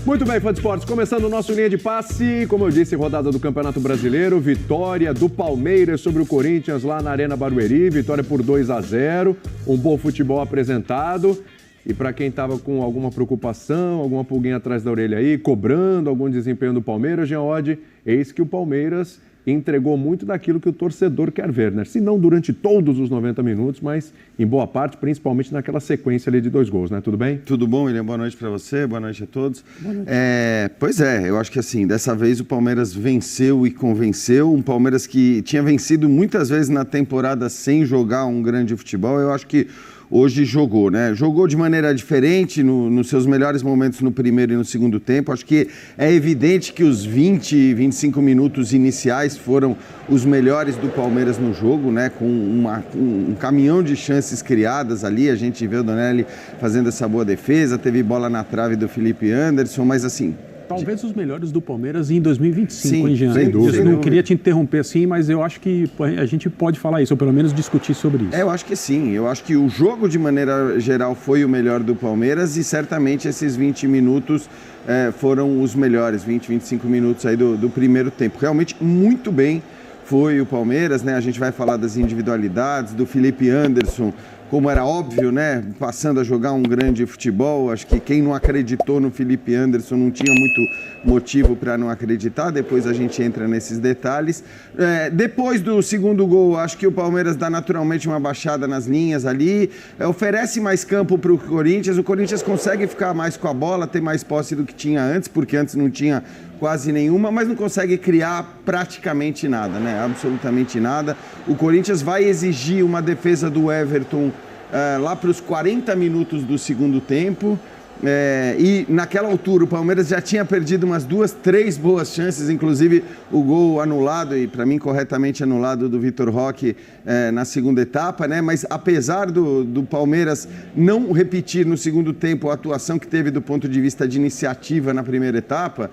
Muito bem, fã de esportes, começando o nosso Linha de Passe, como eu disse, rodada do Campeonato Brasileiro, vitória do Palmeiras sobre o Corinthians lá na Arena Barueri, vitória por 2-0, um bom futebol apresentado. E para quem estava com alguma preocupação, alguma pulguinha atrás da orelha aí, cobrando algum desempenho do Palmeiras, Jean Oddi, eis que o Palmeiras entregou muito daquilo que o torcedor quer ver, né? Se não durante todos os 90 minutos, mas em boa parte, principalmente naquela sequência ali de 2 gols, né? Tudo bem? Tudo bom, William? Boa noite para você, boa noite a todos. Boa noite. Pois é, eu acho que assim, dessa vez o Palmeiras venceu e convenceu, um Palmeiras que tinha vencido muitas vezes na temporada sem jogar um grande futebol, eu acho que hoje jogou, né? Jogou de maneira diferente, nos seus melhores momentos no primeiro e no segundo tempo. Acho que é evidente que os 20, 25 minutos iniciais foram os melhores do Palmeiras no jogo, né? Com um caminhão de chances criadas ali. A gente vê o Donelli fazendo essa boa defesa, teve bola na trave do Felipe Anderson, mas assim... Talvez os melhores do Palmeiras em 2025, Sim, hein, Jean? sem dúvida. Eu não queria te interromper assim, mas eu acho que a gente pode falar isso, ou pelo menos discutir sobre isso. Eu acho que sim. Eu acho que o jogo, de maneira geral, foi o melhor do Palmeiras e certamente esses 20 minutos foram os melhores, 20, 25 minutos aí do primeiro tempo. Realmente muito bem foi o Palmeiras, né? A gente vai falar das individualidades, do Felipe Anderson, como era óbvio, né? Passando a jogar um grande futebol. Acho que quem não acreditou no Felipe Anderson não tinha muito motivo para não acreditar. Depois a gente entra nesses detalhes. Depois do segundo gol, acho que o Palmeiras dá naturalmente uma baixada nas linhas ali, oferece mais campo para o Corinthians. O Corinthians consegue ficar mais com a bola, ter mais posse do que tinha antes, porque antes não tinha quase nenhuma, mas não consegue criar praticamente nada, né? Absolutamente nada. O Corinthians vai exigir uma defesa do Everton lá para os 40 minutos do segundo tempo. E naquela altura o Palmeiras já tinha perdido umas 2, 3 boas chances, inclusive o gol anulado, e para mim corretamente anulado, do Vitor Roque na segunda etapa, né? Mas apesar do Palmeiras não repetir no segundo tempo a atuação que teve do ponto de vista de iniciativa na primeira etapa,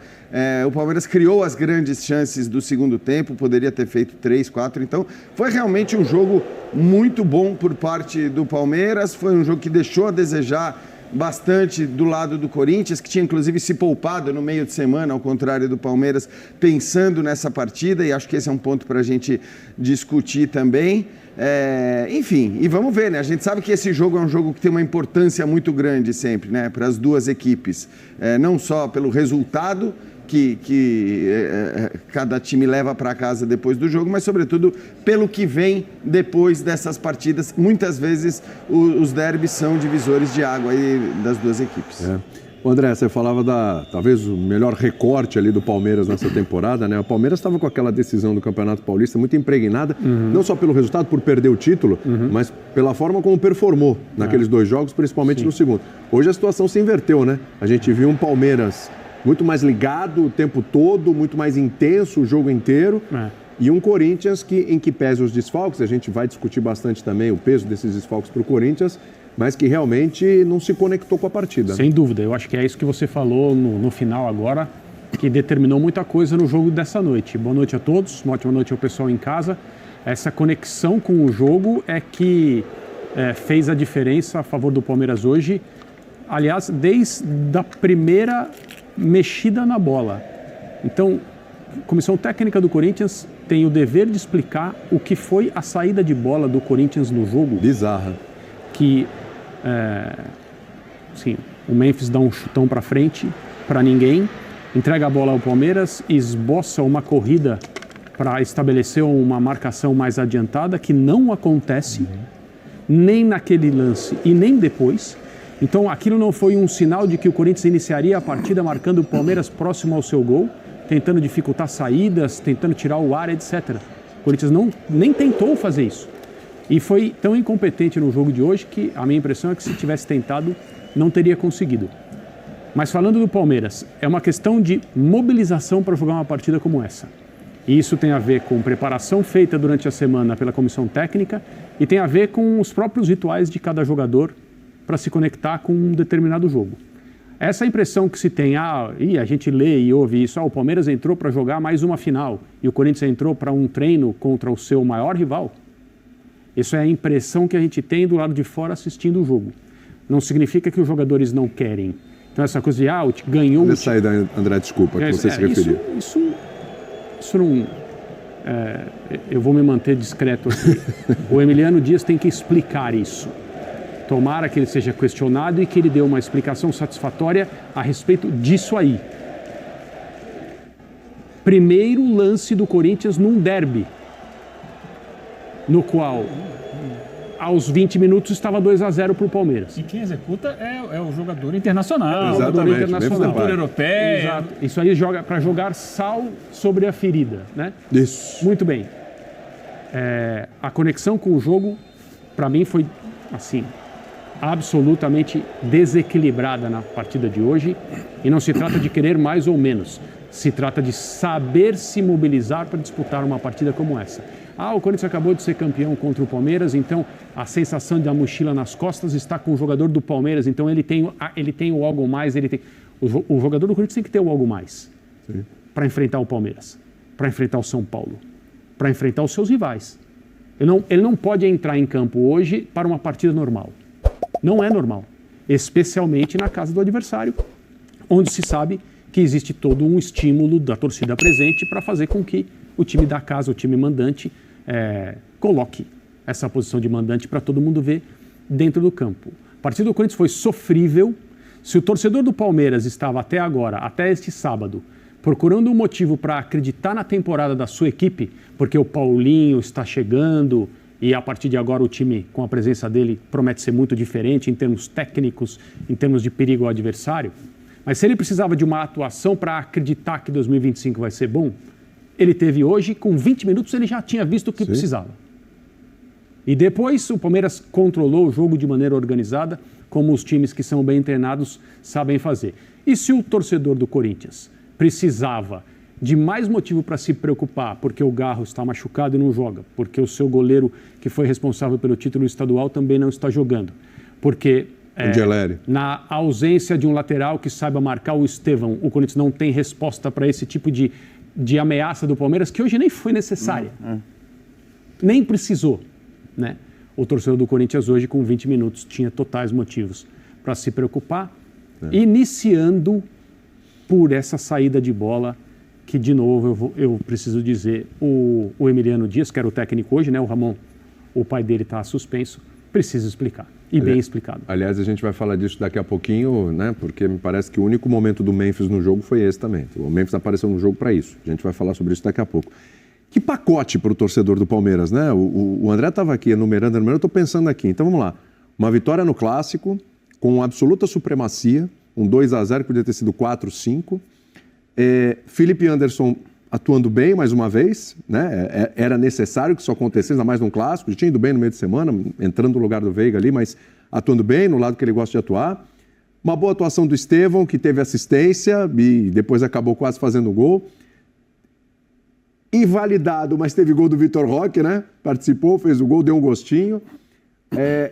o Palmeiras criou as grandes chances do segundo tempo, poderia ter feito 3, 4, então foi realmente um jogo muito bom por parte do Palmeiras, foi um jogo que deixou a desejar bastante do lado do Corinthians, que tinha inclusive se poupado no meio de semana, ao contrário do Palmeiras, pensando nessa partida, e acho que esse é um ponto para a gente discutir também. Enfim, e vamos ver, né? A gente sabe que esse jogo é um jogo que tem uma importância muito grande sempre, né? Para as duas equipes, não só pelo resultado que cada time leva para casa depois do jogo, mas sobretudo pelo que vem depois dessas partidas. Muitas vezes os derbys são divisores de água aí das duas equipes. André, você falava talvez o melhor recorte ali do Palmeiras nessa temporada, né? O Palmeiras estava com aquela decisão do Campeonato Paulista muito impregnada, não só pelo resultado, por perder o título, mas pela forma como performou naqueles 2 jogos, principalmente no segundo. Hoje a situação se inverteu, né? A gente viu um Palmeiras muito mais ligado o tempo todo, muito mais intenso o jogo inteiro. E um Corinthians em que pese os desfalques, a gente vai discutir bastante também o peso desses desfalques para o Corinthians, mas que realmente não se conectou com a partida. Sem dúvida, eu acho que é isso que você falou no final agora, que determinou muita coisa no jogo dessa noite. Boa noite a todos, uma ótima noite ao pessoal em casa. Essa conexão com o jogo é que fez a diferença a favor do Palmeiras hoje. Aliás, desde a primeira mexida na bola. Então, a comissão técnica do Corinthians tem o dever de explicar o que foi a saída de bola do Corinthians no jogo. Bizarra. Que, o Memphis dá um chutão para frente, para ninguém, entrega a bola ao Palmeiras, esboça uma corrida para estabelecer uma marcação mais adiantada, que não acontece, nem naquele lance e nem depois. Então, aquilo não foi um sinal de que o Corinthians iniciaria a partida marcando o Palmeiras próximo ao seu gol, tentando dificultar saídas, tentando tirar o ar, etc. O Corinthians nem tentou fazer isso. E foi tão incompetente no jogo de hoje que a minha impressão é que se tivesse tentado, não teria conseguido. Mas falando do Palmeiras, é uma questão de mobilização para jogar uma partida como essa. E isso tem a ver com preparação feita durante a semana pela comissão técnica e tem a ver com os próprios rituais de cada jogador para se conectar com um determinado jogo. Essa impressão que se tem, a gente lê e ouve isso, o Palmeiras entrou para jogar mais uma final e o Corinthians entrou para um treino contra o seu maior rival. Isso é a impressão que a gente tem do lado de fora assistindo o jogo. Não significa que os jogadores não querem. Então essa coisa de ganhou... Deixa eu sair, André, desculpa, que você se referiu. Isso não... eu vou me manter discreto aqui. O Emiliano Dias tem que explicar isso. Tomara que ele seja questionado e que ele dê uma explicação satisfatória a respeito disso aí. Primeiro lance do Corinthians num derby, no qual, aos 20 minutos, estava 2-0 para o Palmeiras. E quem executa é o jogador internacional. Exatamente. Cultura europeia. Exato. Isso aí para jogar sal sobre a ferida, né? Isso. Muito bem. A conexão com o jogo, para mim, foi assim, absolutamente desequilibrada na partida de hoje. E não se trata de querer mais ou menos. Se trata de saber se mobilizar para disputar uma partida como essa. O Corinthians acabou de ser campeão contra o Palmeiras, então a sensação da mochila nas costas está com o jogador do Palmeiras, então ele tem o algo mais, o jogador do Corinthians tem que ter o algo mais para enfrentar o Palmeiras, para enfrentar o São Paulo, para enfrentar os seus rivais. Ele não pode entrar em campo hoje para uma partida normal. Não é normal, especialmente na casa do adversário, onde se sabe que existe todo um estímulo da torcida presente para fazer com que o time da casa, o time mandante, coloque essa posição de mandante para todo mundo ver dentro do campo. A partida do Corinthians foi sofrível. Se o torcedor do Palmeiras estava até agora, até este sábado, procurando um motivo para acreditar na temporada da sua equipe, porque o Paulinho está chegando e a partir de agora o time, com a presença dele, promete ser muito diferente em termos técnicos, em termos de perigo ao adversário. Mas se ele precisava de uma atuação para acreditar que 2025 vai ser bom, ele teve hoje, com 20 minutos, ele já tinha visto o que precisava. E depois o Palmeiras controlou o jogo de maneira organizada, como os times que são bem treinados sabem fazer. E se o torcedor do Corinthians precisava de mais motivo para se preocupar, porque o Garro está machucado e não joga, porque o seu goleiro, que foi responsável pelo título estadual, também não está jogando, porque... na ausência de um lateral que saiba marcar o Estevão, o Corinthians não tem resposta para esse tipo de ameaça do Palmeiras, que hoje nem foi necessária. Nem precisou, né? O torcedor do Corinthians hoje, com 20 minutos, tinha totais motivos para se preocupar, iniciando por essa saída de bola que, de novo, eu preciso dizer, o Emiliano Dias, que era o técnico hoje, né? O Ramon, o pai dele está suspenso, precisa explicar. E bem explicado. Aliás, a gente vai falar disso daqui a pouquinho, né? Porque me parece que o único momento do Memphis no jogo foi esse também. O Memphis apareceu no jogo para isso. A gente vai falar sobre isso daqui a pouco. Que pacote para o torcedor do Palmeiras, né? O André estava aqui enumerando, eu estou pensando aqui. Então vamos lá. Uma vitória no Clássico, com absoluta supremacia, um 2-0 que podia ter sido 4-5. Felipe Anderson atuando bem mais uma vez, né? Era necessário que isso acontecesse, ainda mais num Clássico. Já tinha ido bem no meio de semana, entrando no lugar do Veiga ali, mas atuando bem no lado que ele gosta de atuar. Uma boa atuação do Estevão, que teve assistência e depois acabou quase fazendo gol. Invalidado, mas teve gol do Vitor Roque, né? Participou, fez o gol, deu um gostinho.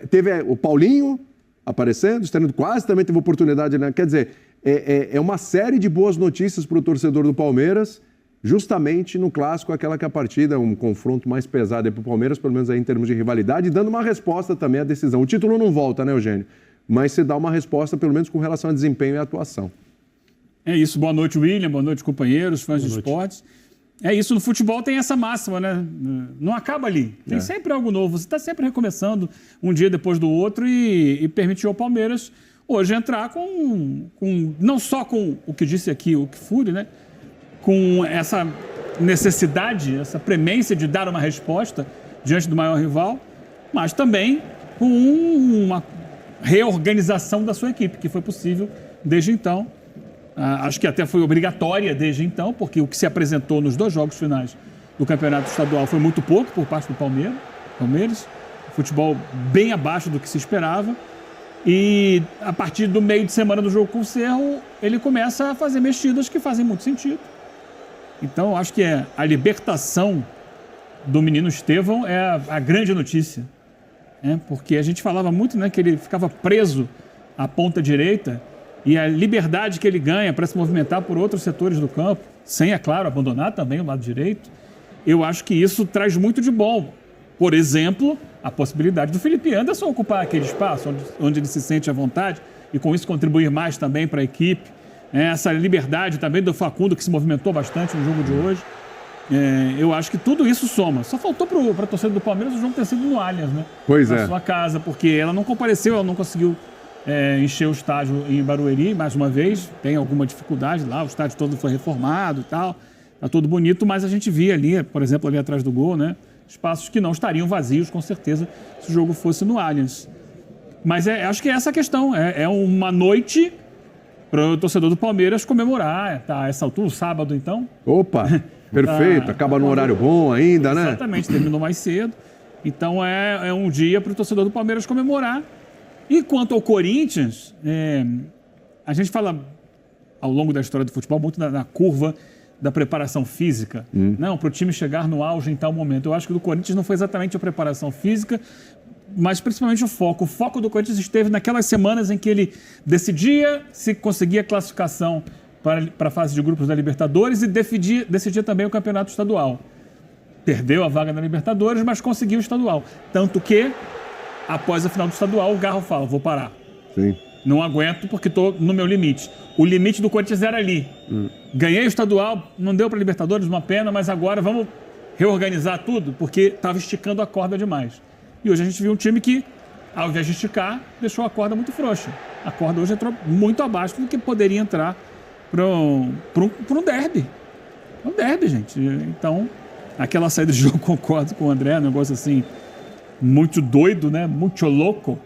Teve o Paulinho aparecendo, estando quase também teve oportunidade, né? Quer dizer, é uma série de boas notícias para o torcedor do Palmeiras, justamente no Clássico, aquela que a partida, um confronto mais pesado para o Palmeiras, pelo menos aí em termos de rivalidade, e dando uma resposta também à decisão. O título não volta, né, Eugênio? Mas você dá uma resposta, pelo menos com relação a desempenho e atuação. É isso. Boa noite, William. Boa noite, companheiros, fãs de esportes. É isso. No futebol tem essa máxima, né? Não acaba ali. Tem sempre algo novo. Você está sempre recomeçando um dia depois do outro e permitiu ao Palmeiras hoje entrar com não só com o que disse aqui o Kfouri, né? Com essa necessidade, essa premência de dar uma resposta diante do maior rival, mas também com uma reorganização da sua equipe, que foi possível desde então. Acho que até foi obrigatória desde então, porque o que se apresentou nos 2 jogos finais do Campeonato Estadual foi muito pouco por parte do Palmeiras. Futebol bem abaixo do que se esperava. E a partir do meio de semana do jogo com o Cerro, ele começa a fazer mexidas que fazem muito sentido. Então, acho que a libertação do menino Estevão é a grande notícia. Porque a gente falava muito, né, que ele ficava preso à ponta direita e a liberdade que ele ganha para se movimentar por outros setores do campo, sem, é claro, abandonar também o lado direito, eu acho que isso traz muito de bom. Por exemplo, a possibilidade do Felipe Anderson ocupar aquele espaço onde ele se sente à vontade e com isso contribuir mais também para a equipe. Essa liberdade também do Facundo, que se movimentou bastante no jogo de hoje. Eu acho que tudo isso soma. Só faltou para a torcida do Palmeiras o jogo ter sido no Allianz, né? Pois na sua casa, porque ela não compareceu, ela não conseguiu encher o estádio em Barueri, mais uma vez. Tem alguma dificuldade lá, o estádio todo foi reformado e tal. Tá tudo bonito, mas a gente via ali, por exemplo, ali atrás do gol, né? Espaços que não estariam vazios, com certeza, se o jogo fosse no Allianz. Mas acho que é essa a questão. É uma noite para o torcedor do Palmeiras comemorar. Tá, essa altura, sábado, então. Opa, perfeito. Acaba num horário bom ainda, né? Exatamente, terminou mais cedo. Então é um dia para o torcedor do Palmeiras comemorar. E quanto ao Corinthians, a gente fala ao longo da história do futebol muito na curva da preparação física. Não, para o time chegar no auge em tal momento. Eu acho que do Corinthians não foi exatamente a preparação física, mas principalmente o foco. O foco do Corinthians esteve naquelas semanas em que ele decidia se conseguia classificação para a fase de grupos da Libertadores e decidia também o campeonato estadual. Perdeu a vaga na Libertadores, mas conseguiu o estadual. Tanto que, após a final do estadual, o Garro fala, vou parar. Sim. Não aguento porque estou no meu limite. O limite do Corinthians era ali. Ganhei o estadual, não deu para a Libertadores, uma pena, mas agora vamos reorganizar tudo, porque estava esticando a corda demais. E hoje a gente viu um time que, ao invés de esticar, deixou a corda muito frouxa. A corda hoje entrou muito abaixo do que poderia entrar para um derby. Um derby, gente. Então, aquela saída de jogo, concordo com o André, um negócio assim, muito doido, né? Muito louco.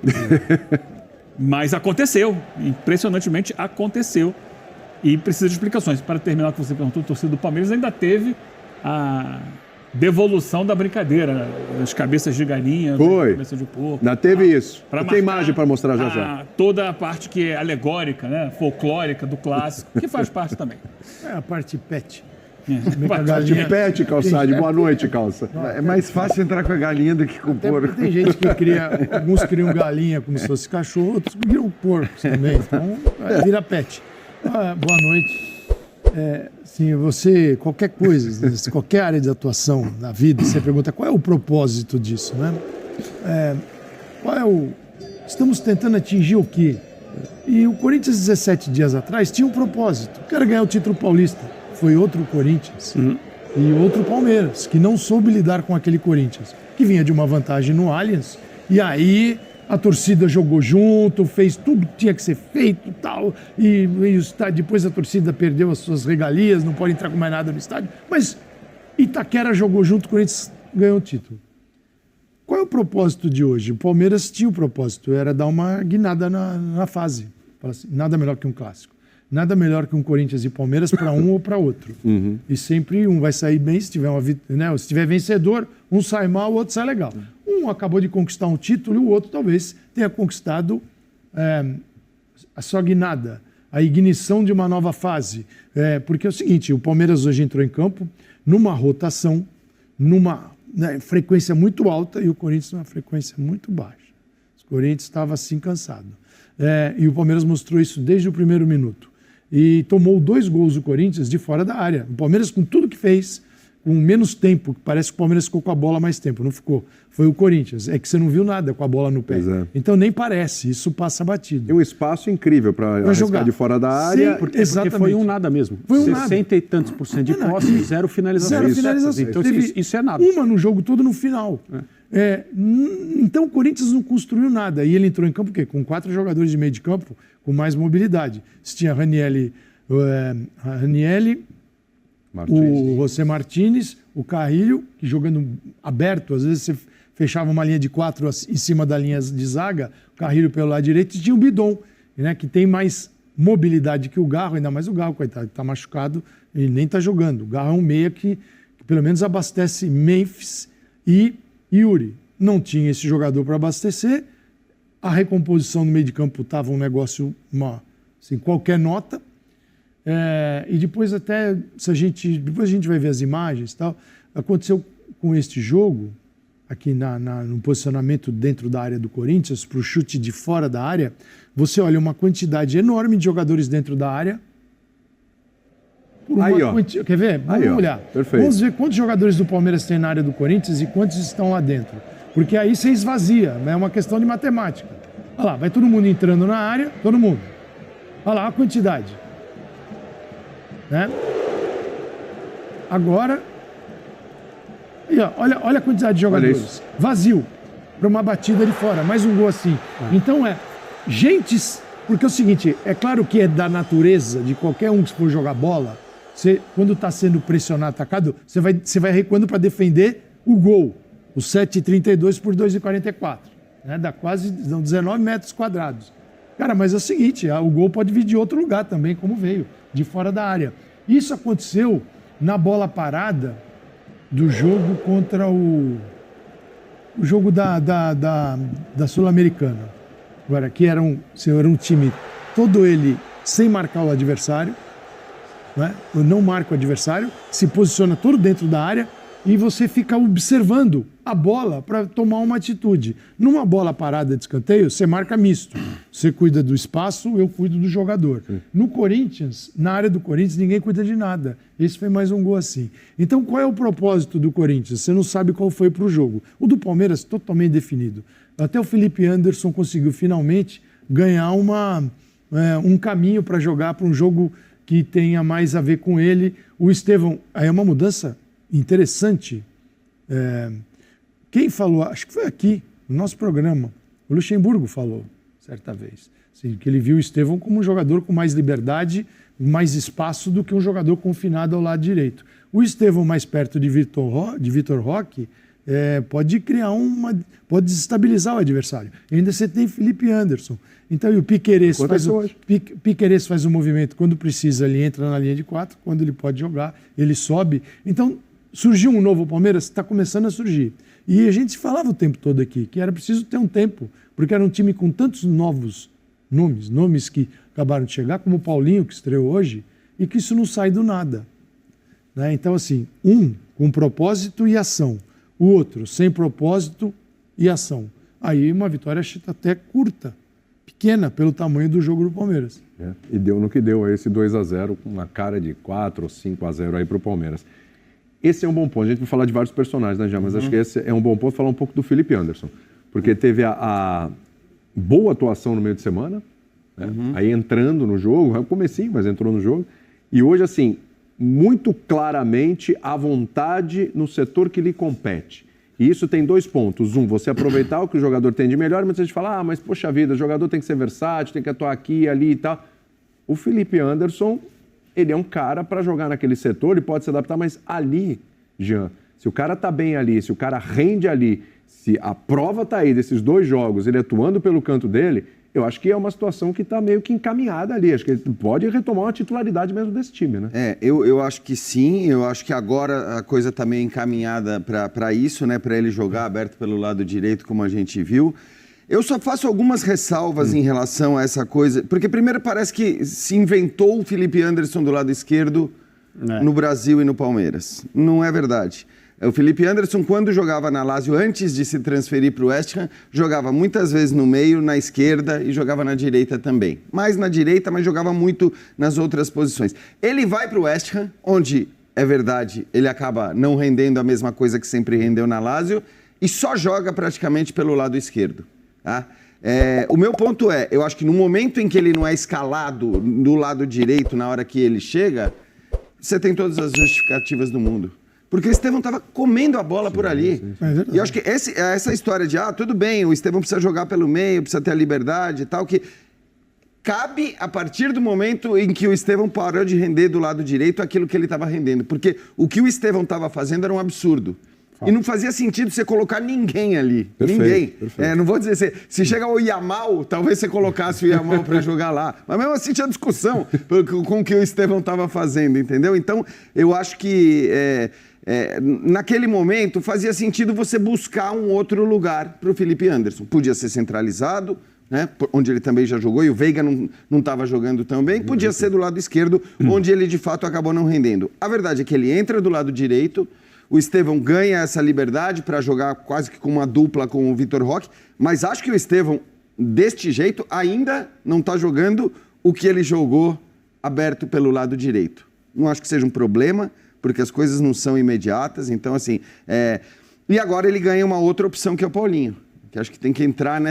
Mas aconteceu. Impressionantemente aconteceu. E precisa de explicações. Para terminar o que você perguntou, o torcedor do Palmeiras ainda teve a devolução da brincadeira, as cabeças de galinha, cabeça de porco. Ainda teve isso. Tem imagem para mostrar já. Toda a parte que é alegórica, né, folclórica do clássico, que faz parte também. A parte pet. Parte pet, Calçade. Boa noite, Calça. É mais fácil entrar com a galinha do que com o porco. Tem gente que cria, alguns criam galinha como se fosse cachorro, outros criam porcos também. Então, vira pet. Boa noite. Sim, você, qualquer coisa, qualquer área de atuação na vida, você pergunta qual é o propósito disso, né? Estamos tentando atingir o quê? E o Corinthians, 17 dias atrás, tinha um propósito. Quero ganhar o título paulista. Foi outro Corinthians e outro Palmeiras, que não soube lidar com aquele Corinthians, que vinha de uma vantagem no Allianz, e aí a torcida jogou junto, fez tudo que tinha que ser feito tal, e depois a torcida perdeu as suas regalias, não pode entrar com mais nada no estádio, mas Itaquera jogou junto, o Corinthians ganhou o título. Qual é o propósito de hoje? O Palmeiras tinha o propósito, era dar uma guinada na fase, nada melhor que um clássico. Nada melhor que um Corinthians e Palmeiras para um ou para outro. E sempre um vai sair bem, se tiver vencedor, um sai mal, o outro sai legal. Um acabou de conquistar um título e o outro talvez tenha conquistado a sua guinada, a ignição de uma nova fase. Porque é o seguinte, o Palmeiras hoje entrou em campo numa rotação, numa frequência muito alta e o Corinthians numa frequência muito baixa. O Corinthians estava assim cansado. E o Palmeiras mostrou isso desde o primeiro minuto. E tomou 2 gols do Corinthians de fora da área. O Palmeiras, com tudo que fez, com menos tempo, parece que o Palmeiras ficou com a bola mais tempo, não ficou. Foi o Corinthians. É que você não viu nada com a bola no pé. Então nem parece, isso passa batido. E um espaço incrível para jogar de fora da área. Sim, porque foi um nada mesmo. Foi 60 e tantos % de posse, 0 finalização. Zero finalização. Então isso é nada. Uma no jogo todo no final. Então o Corinthians não construiu nada. E ele entrou em campo o quê? Com 4 jogadores de meio de campo com mais mobilidade. Você tinha Ranieri, o José Martínez, o Carrilho, que jogando aberto, às vezes você fechava uma linha de 4 em cima da linha de zaga, o Carrilho pelo lado direito, e tinha o Bidon, né, que tem mais mobilidade que o Garro, ainda mais o Garro, coitado, que está machucado, ele nem está jogando. O Garro é um meia que pelo menos abastece Memphis e Yuri. Não tinha esse jogador para abastecer, a recomposição no meio de campo estava um negócio, assim, qualquer nota. E depois depois a gente vai ver as imagens e tal. Aconteceu com este jogo, aqui no posicionamento dentro da área do Corinthians, para o chute de fora da área, você olha uma quantidade enorme de jogadores dentro da área. Quer ver? Vamos olhar. Perfeito. Vamos ver quantos jogadores do Palmeiras tem na área do Corinthians e quantos estão lá dentro. Porque aí você esvazia, é uma questão de matemática. Olha lá, vai todo mundo entrando na área, todo mundo. Olha lá a quantidade. Né? Agora, aí, ó, olha a quantidade de jogadores. Vazio, para uma batida de fora, mais um gol assim. Então porque é o seguinte, é claro que é da natureza de qualquer um que for jogar bola, quando está sendo pressionado, atacado, você vai recuando para defender o gol. O 7,32 por 2,44. Né? Dá quase 19 metros quadrados. Cara, mas é o seguinte, o gol pode vir de outro lugar também, como veio, de fora da área. Isso aconteceu na bola parada do jogo contra o jogo da Sul-Americana. Agora, aqui era um time, todo ele sem marcar o adversário, né? Não marca o adversário, se posiciona todo dentro da área e você fica observando a bola para tomar uma atitude. Numa bola parada de escanteio, você marca misto. Você cuida do espaço, eu cuido do jogador. No Corinthians, na área do Corinthians, ninguém cuida de nada. Esse foi mais um gol assim. Então, qual é o propósito do Corinthians? Você não sabe qual foi para o jogo. O do Palmeiras, totalmente definido. Até o Felipe Anderson conseguiu finalmente ganhar um caminho para jogar para um jogo que tenha mais a ver com ele. O Estevão, aí é uma mudança interessante. Quem falou, acho que foi aqui, no nosso programa, o Luxemburgo falou, certa vez, assim, que ele viu o Estevão como um jogador com mais liberdade, mais espaço do que um jogador confinado ao lado direito. O Estevão mais perto de Vitor Roque pode criar pode desestabilizar o adversário. E ainda você tem Felipe Anderson. Então, e o Piquerez faz um movimento, quando precisa, ele entra na linha de 4, quando ele pode jogar, ele sobe. Então, surgiu um novo Palmeiras, está começando a surgir. E a gente falava o tempo todo aqui que era preciso ter um tempo, porque era um time com tantos novos nomes que acabaram de chegar, como o Paulinho, que estreou hoje, e que isso não sai do nada. Né? Então, assim, um com propósito e ação, o outro sem propósito e ação. Aí uma vitória até curta, pequena, pelo tamanho do jogo do Palmeiras. E deu no que deu, esse 2-0 com uma cara de 4 ou 5-0 aí para o Palmeiras. Esse é um bom ponto. A gente vai falar de vários personagens, né, Jean? Mas acho que esse é um bom ponto falar um pouco do Felipe Anderson. Porque teve a boa atuação no meio de semana, né? Aí entrando no jogo, comecinho, mas entrou no jogo. E hoje, assim, muito claramente a vontade no setor que lhe compete. E isso tem 2 pontos. Você aproveitar o que o jogador tem de melhor, mas a gente fala, mas poxa vida, o jogador tem que ser versátil, tem que atuar aqui e ali e tal. O Felipe Anderson, ele é um cara para jogar naquele setor, ele pode se adaptar, mas ali, Jean, se o cara tá bem ali, se o cara rende ali, se a prova tá aí desses 2 jogos, ele atuando pelo canto dele, eu acho que é uma situação que está meio que encaminhada ali. Acho que ele pode retomar uma titularidade mesmo desse time, né? Eu acho que sim. Eu acho que agora a coisa está meio encaminhada para isso, né? Para ele jogar aberto pelo lado direito, como a gente viu. Eu só faço algumas ressalvas em relação a essa coisa. Porque primeiro parece que se inventou o Felipe Anderson do lado esquerdo no Brasil e no Palmeiras. Não é verdade. O Felipe Anderson, quando jogava na Lazio, antes de se transferir para o West Ham, jogava muitas vezes no meio, na esquerda e jogava na direita também. Mais na direita, mas jogava muito nas outras posições. Ele vai para o West Ham, onde, é verdade, ele acaba não rendendo a mesma coisa que sempre rendeu na Lazio e só joga praticamente pelo lado esquerdo. Tá? O meu ponto eu acho que no momento em que ele não é escalado do lado direito, na hora que ele chega, você tem todas as justificativas do mundo. Porque o Estevão estava comendo a bola por ali. E eu acho que essa história de, tudo bem, o Estevão precisa jogar pelo meio, precisa ter a liberdade e tal, que cabe a partir do momento em que o Estevão parou de render do lado direito aquilo que ele estava rendendo. Porque o que o Estevão estava fazendo era um absurdo. E não fazia sentido você colocar ninguém ali. Perfeito, ninguém. Perfeito. Não vou dizer, se chega o Yamal, talvez você colocasse o Yamal para jogar lá. Mas mesmo assim tinha discussão com o que o Estevão estava fazendo, entendeu? Então, eu acho que naquele momento fazia sentido você buscar um outro lugar para o Felipe Anderson. Podia ser centralizado, né, onde ele também já jogou, e o Veiga não estava jogando tão bem. Podia ser do lado esquerdo, onde ele de fato acabou não rendendo. A verdade é que ele entra do lado direito, o Estevão ganha essa liberdade para jogar quase que com uma dupla com o Vitor Roque, mas acho que o Estevão, deste jeito, ainda não está jogando o que ele jogou aberto pelo lado direito. Não acho que seja um problema, porque as coisas não são imediatas, então assim... E agora ele ganha uma outra opção, que é o Paulinho. que acho que tem que entrar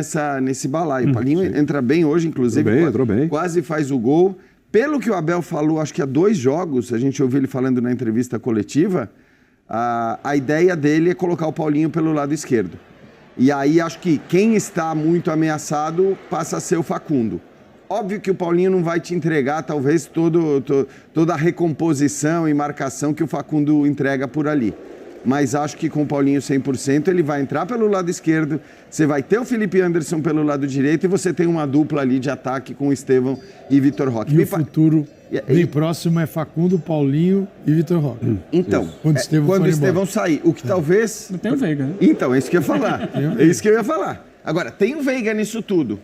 nesse balaio. O Paulinho entra bem hoje, inclusive, Entrou bem. quase faz o gol. Pelo que o Abel falou, acho que há 2 jogos, a gente ouviu ele falando na entrevista coletiva, a ideia dele é colocar o Paulinho pelo lado esquerdo. E aí acho que quem está muito ameaçado passa a ser o Facundo. Óbvio que o Paulinho não vai te entregar, talvez, toda a recomposição e marcação que o Facundo entrega por ali. Mas acho que com o Paulinho 100%, ele vai entrar pelo lado esquerdo, você vai ter o Felipe Anderson pelo lado direito e você tem uma dupla ali de ataque com o Estevão e Vitor Roque. E o futuro bem próximo é Facundo, Paulinho e Vitor Roque. Então, quando o Estevão sair, o que talvez... Não tem o Veiga, né? Então, é isso que eu ia falar. É isso que eu ia falar. Agora, tem o Veiga nisso tudo.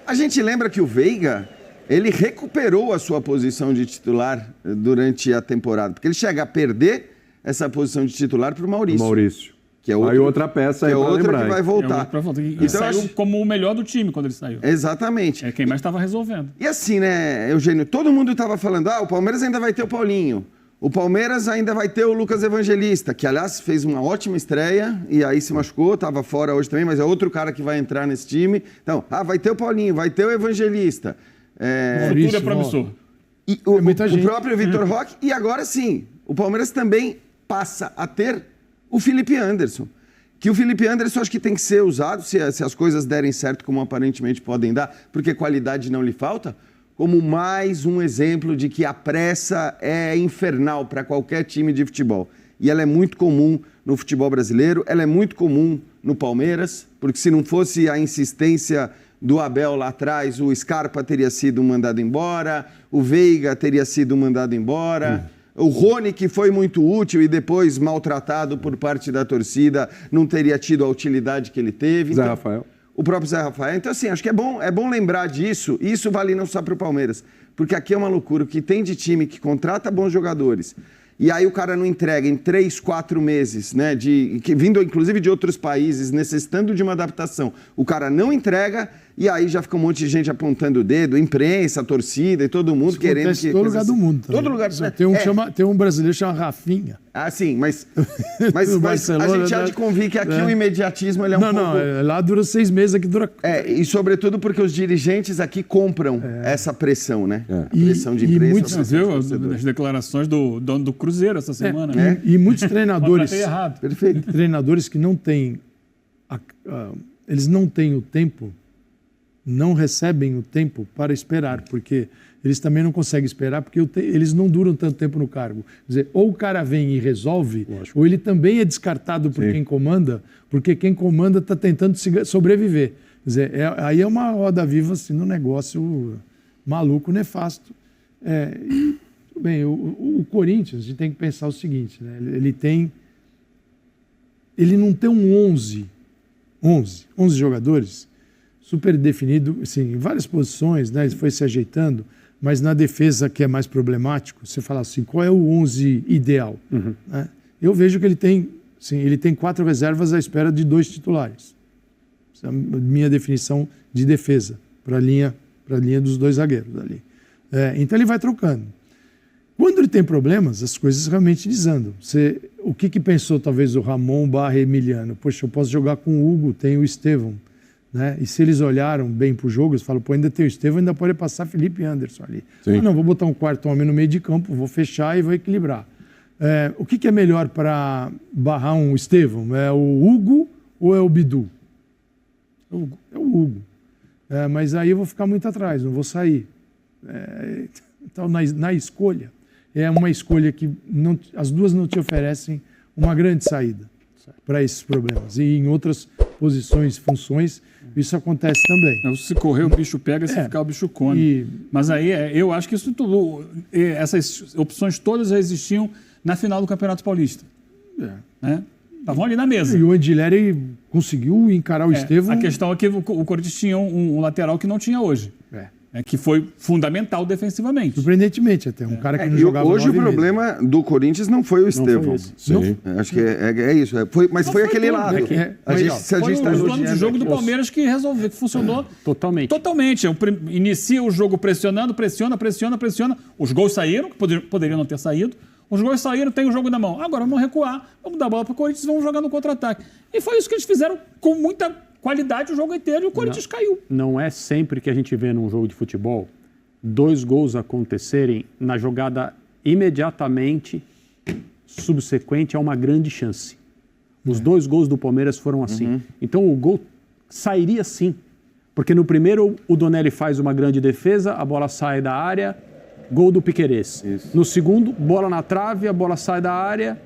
A gente lembra que o Veiga, ele recuperou a sua posição de titular durante a temporada, porque ele chega a perder essa posição de titular para o Maurício. Que é outro, aí outra peça aí que é outra lembrar, que vai voltar. E então, saiu como o melhor do time quando ele saiu. Exatamente. É quem mais estava resolvendo. E assim, né, Eugênio, todo mundo estava falando, o Palmeiras ainda vai ter o Paulinho, o Palmeiras ainda vai ter o Lucas Evangelista, que aliás fez uma ótima estreia e aí se machucou, estava fora hoje também, mas é outro cara que vai entrar nesse time. Então, vai ter o Paulinho, vai ter o Evangelista. O futuro é promissor. E o próprio Vitor Roque, e agora sim, o Palmeiras também passa a ter o Felipe Anderson. Que o Felipe Anderson acho que tem que ser usado, se as coisas derem certo, como aparentemente podem dar, porque qualidade não lhe falta, como mais um exemplo de que a pressa é infernal para qualquer time de futebol. E ela é muito comum no futebol brasileiro, ela é muito comum no Palmeiras, porque se não fosse a insistência do Abel lá atrás, o Scarpa teria sido mandado embora, o Veiga teria sido mandado embora... O Rony, que foi muito útil e depois maltratado por parte da torcida, não teria tido a utilidade que ele teve. Zé Rafael. O próprio Zé Rafael. Então, assim, acho que é bom lembrar disso. E isso vale não só para o Palmeiras. Porque aqui é uma loucura. O que tem de time que contrata bons jogadores e aí o cara não entrega em 3, 4 meses, né? Vindo, inclusive, de outros países, necessitando de uma adaptação. O cara não entrega e aí já fica um monte de gente apontando o dedo, imprensa, torcida e todo mundo isso querendo que... todo lugar do mundo. Todo lugar. Tem um brasileiro chamado Rafinha. Sim, mas a gente há de convir que aqui o imediatismo ele é um pouco... Não, lá dura 6 meses, aqui dura... E sobretudo porque os dirigentes aqui compram essa pressão, né? Pressão de imprensa. Você viu as declarações do dono do Cruzeiro essa semana, né? E muitos treinadores... Perfeito. Treinadores que não têm... eles não têm o tempo, não recebem o tempo para esperar, porque eles também não conseguem esperar, porque eles não duram tanto tempo no cargo. Quer dizer, ou o cara vem e resolve, ou ele também é descartado por quem comanda, porque quem comanda está tentando sobreviver. Quer dizer, aí é uma roda viva assim, no negócio maluco, nefasto. Tudo bem, o Corinthians, a gente tem que pensar o seguinte, né? Ele não tem um 11 jogadores super definido, assim, em várias posições, né? Ele foi se ajeitando, mas na defesa, que é mais problemático, você fala assim, qual é o 11 ideal? Né? Eu vejo que ele tem 4 reservas à espera de 2 titulares. Essa é a minha definição de defesa, para a linha dos 2 zagueiros ali. Então ele vai trocando. Quando ele tem problemas, as coisas realmente desandam. O que pensou talvez o Ramon / Emiliano? Poxa, eu posso jogar com o Hugo, tem o Estevão. Né? E se eles olharam bem para o jogo, eles falam, ainda tem o Estevão, ainda pode passar Felipe Anderson ali. Não, vou botar um quarto homem no meio de campo, vou fechar e vou equilibrar. O que é melhor para barrar um Estevão? É o Hugo ou é o Bidu? É o Hugo. Mas aí eu vou ficar muito atrás, não vou sair. Então, na escolha, é uma escolha que as duas não te oferecem uma grande saída para esses problemas. E em outras posições, funções, isso acontece também. Se correr, o bicho pega, se ficar, o bicho come. Mas aí, eu acho que isso tudo, essas opções todas já existiam na final do Campeonato Paulista. Né? Estavam ali na mesa. E o Andileri conseguiu encarar o Estevão. A questão é que o Corinthians tinha um lateral que não tinha hoje. Que foi fundamental defensivamente. Surpreendentemente até, um cara que não jogava hoje o problema do Corinthians não foi o Estevão. Acho que é isso. Mas foi aquele lado. Foi os planos de jogo do Palmeiras que resolveu, que funcionou totalmente. Inicia o jogo pressionando, pressiona. Os gols saíram, que poderiam não ter saído. Os gols saíram, tem o jogo na mão. Agora vamos recuar, vamos dar a bola para o Corinthians e vamos jogar no contra-ataque. E foi isso que eles fizeram com muita qualidade o jogo inteiro e o Corinthians caiu. Não é sempre que a gente vê num jogo de futebol 2 gols acontecerem na jogada imediatamente subsequente a uma grande chance. Os 2 gols do Palmeiras foram assim. Então o gol sairia sim. Porque no primeiro o Donelli faz uma grande defesa, a bola sai da área, gol do Piquerez. No segundo, bola na trave, a bola sai da área,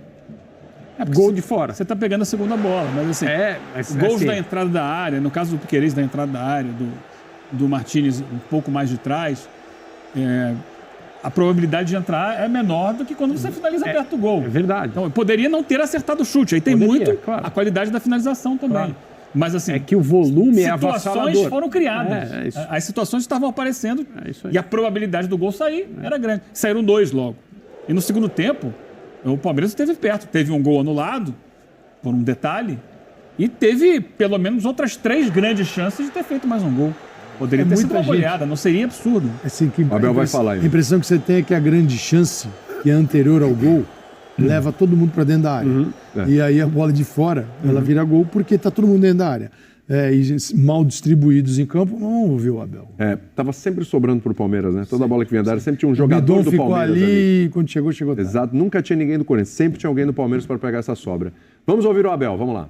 gol de fora. Você está pegando a segunda bola, mas assim, gols da entrada da área, no caso do Piquerez da entrada da área, do Martínez um pouco mais de trás, a probabilidade de entrar é menor do que quando você finaliza perto do gol. É verdade. Então, poderia não ter acertado o chute, aí tem muito a qualidade da finalização também. Claro. Mas assim, é que o volume é avassalador. Situações foram criadas. Isso. As situações estavam aparecendo Isso aí. e a probabilidade do gol sair era grande. Saíram 2 logo. E no segundo tempo, o Palmeiras esteve perto. Teve um gol anulado, por um detalhe, e teve pelo menos outras 3 grandes chances de ter feito mais um gol. Poderia ter sido uma goleada, não seria absurdo. Assim, que o Abel vai falar aí. A impressão que você tem é que a grande chance, que é anterior ao gol, leva todo mundo para dentro da área. E aí a bola de fora, ela vira gol porque está todo mundo dentro da área. E mal distribuídos em campo, não ouviu o Abel. Tava sempre sobrando pro Palmeiras, né? Toda bola que vinha da área, sempre tinha um jogador do ficou Palmeiras ali, quando chegou tarde. Exato, nunca tinha ninguém do Corinthians, sempre tinha alguém do Palmeiras para pegar essa sobra. Vamos ouvir o Abel, vamos lá.